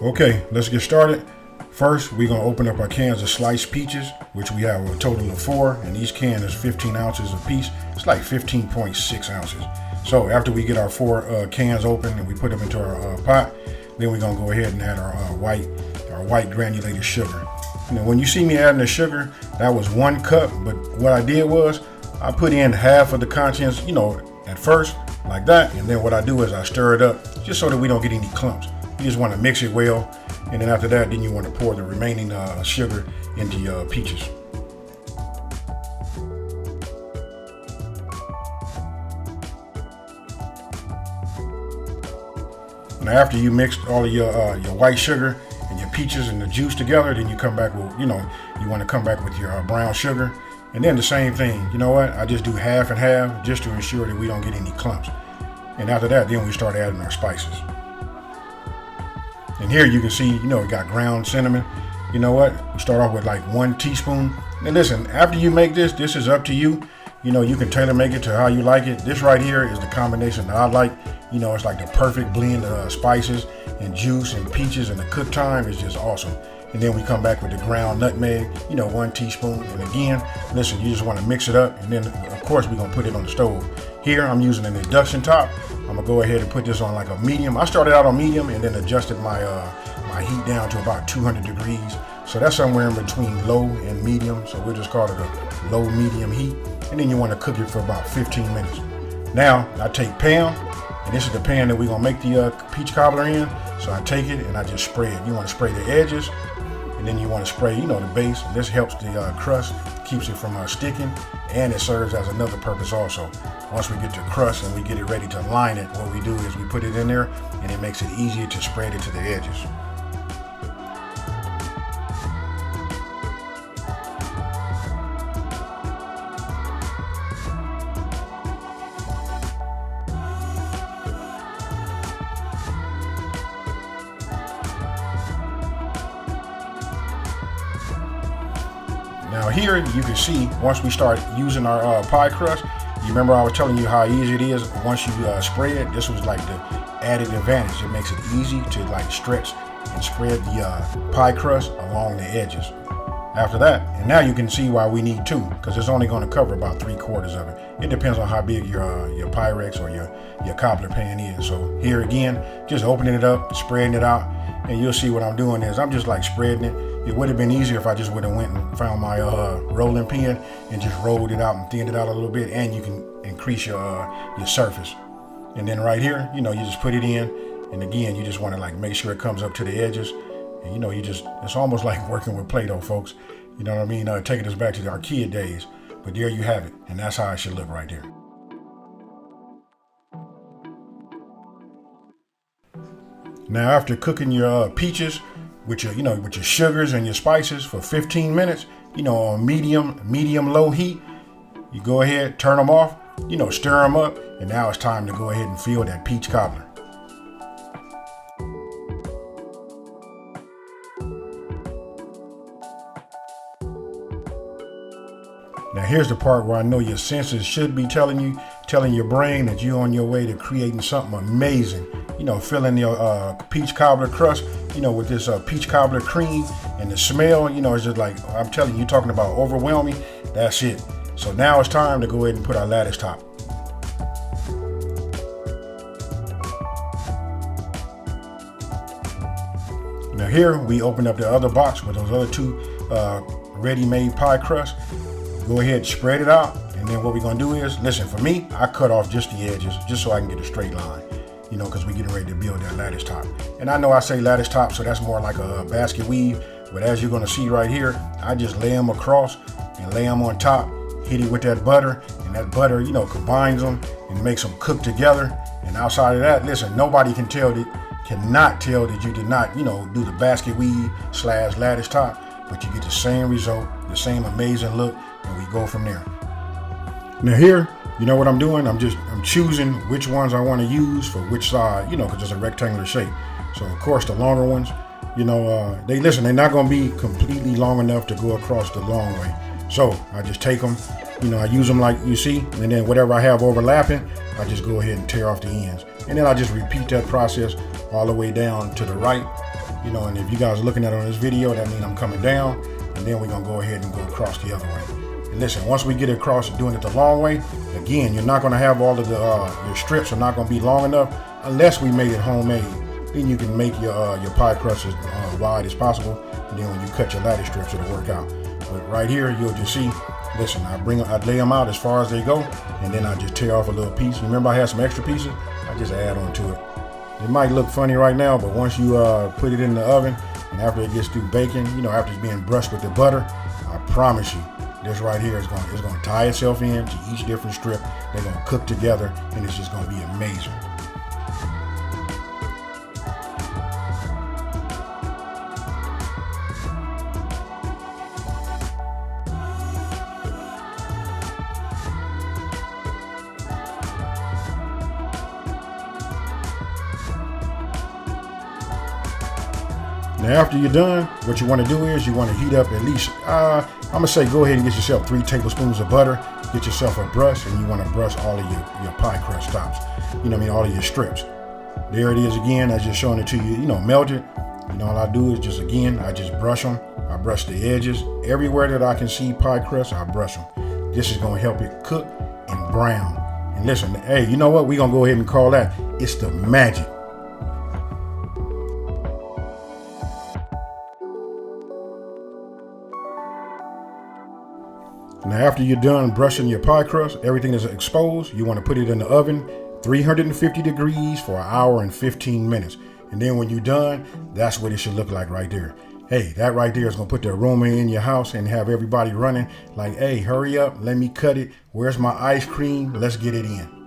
Okay, let's get started. First, we're gonna open up our cans of sliced peaches, which we have a total of 4, and each can is 15 ounces a piece. It's like 15.6 ounces. So after we get our 4 cans open and we put them into our pot, then we're gonna go ahead and add our white granulated sugar. Now, when you see me adding the sugar, that was 1 cup, but what I did was I put in half of the contents, at first, like that, and then what I do is I stir it up just so that we don't get any clumps. You just want to mix it well, and then after that, then you want to pour the remaining sugar into your peaches. Now, after you mix all of your white sugar and your peaches and the juice together, then you come back with, you want to come back with your brown sugar, and then the same thing. You know what? I just do half and half just to ensure that we don't get any clumps. And after that, then we start adding our spices. And here you can see, we got ground cinnamon. You know what? We start off with like 1 teaspoon. And listen, after you make this is up to you. You can tailor make it to how you like it. This right here is the combination that I like. It's like the perfect blend of spices and juice and peaches, and the cook time is just awesome. And then we come back with the ground nutmeg, 1 teaspoon. And again, listen, you just want to mix it up. And then, of course, we're going to put it on the stove. Here, I'm using an induction top. I'm going to go ahead and put this on like a medium. I started out on medium and then adjusted my heat down to about 200 degrees. So that's somewhere in between low and medium. So we'll just call it a low medium heat. And then you want to cook it for about 15 minutes. Now, I take Pam, and this is the pan that we're going to make the peach cobbler in. So I take it and I just spray it. You want to spray the edges, and then you want to spray, the base. This helps the crust, keeps it from sticking, and it serves as another purpose also. Once we get the crust and we get it ready to line it, what we do is we put it in there, and it makes it easier to spread it to the edges. Now here you can see, once we start using our pie crust, you remember I was telling you how easy it is once you spray it. This was like the added advantage. It makes it easy to like stretch and spread the pie crust along the edges. After that, and now you can see why we need 2, because it's only going to cover about 3/4 of it. It depends on how big your Pyrex or your cobbler pan is. So here again, just opening it up, spreading it out, and you'll see what I'm doing is I'm just like spreading it. It would have been easier if I just would have went and found my rolling pin and just rolled it out and thinned it out a little bit, and you can increase your surface. And then right here, you just put it in, and again, you just want to like make sure it comes up to the edges. And it's almost like working with Play-Doh, folks. You know what I mean? Taking us back to our kid days. But there you have it, and that's how it should look right there. Now, after cooking your peaches with your sugars and your spices for 15 minutes, on medium low heat, you go ahead, turn them off, stir them up, and now it's time to go ahead and fill that peach cobbler. Now here's the part where I know your senses should be telling your brain that you're on your way to creating something amazing. Filling your peach cobbler crust, with this peach cobbler cream, and the smell, it's just like, I'm telling you, talking about overwhelming, that's it. So now it's time to go ahead and put our lattice top. Now here we open up the other box with those other 2 ready-made pie crusts. Go ahead and spread it out, and then what we're gonna do is, listen, for me, I cut off just the edges, just so I can get a straight line, because we're getting ready to build that lattice top. And I know I say lattice top, so that's more like a basket weave, but as you're gonna see right here, I just lay them across and lay them on top, hit it with that butter, and that butter, combines them and makes them cook together. And outside of that, listen, nobody cannot tell that you did not, do the basket weave / lattice top, but you get the same result, the same amazing look, and we go from there. Now here, you know what I'm doing? I'm choosing which ones I want to use for which side, because it's a rectangular shape. So of course the longer ones, they're not going to be completely long enough to go across the long way. So I just take them, I use them like you see, and then whatever I have overlapping, I just go ahead and tear off the ends. And then I just repeat that process all the way down to the right You know, and if you guys are looking at it on this video, that means I'm coming down, and then we're gonna go ahead and go across the other way. And listen, once we get it across, doing it the long way, again, you're not gonna have all of the your strips are not gonna be long enough unless we made it homemade. Then you can make your pie crust as wide as possible, and then when you cut your lattice strips, it'll work out. But right here, you'll just see. Listen, I lay them out as far as they go, and then I just tear off a little piece. Remember, I had some extra pieces. I just add on to it. It might look funny right now, but once you put it in the oven, and after it gets through baking, you know, after it's being brushed with the butter, I promise you, this right here is going to tie itself in to each different strip. They're going to cook together, and it's just going to be amazing. Now, after you're done, what you want to do is you want to heat up at least, I'm going to say go ahead and get yourself 3 tablespoons of butter, get yourself a brush, and you want to brush all of your pie crust tops. You know what I mean? All of your strips. There it is again. I just showing it to you, you know, melt it. You know, all I do is just, again, I just brush them. I brush the edges. Everywhere that I can see pie crust, I brush them. This is going to help it cook and brown. And listen, hey, you know what? We're going to go ahead and call that, it's the magic. Now, after you're done brushing your pie crust, everything is exposed. You want to put it in the oven, 350 degrees for 1 hour and 15 minutes. And then when you're done, that's what it should look like right there. Hey, that right there is going to put the aroma in your house and have everybody running like, hey, hurry up, let me cut it. Where's my ice cream? Let's get it in.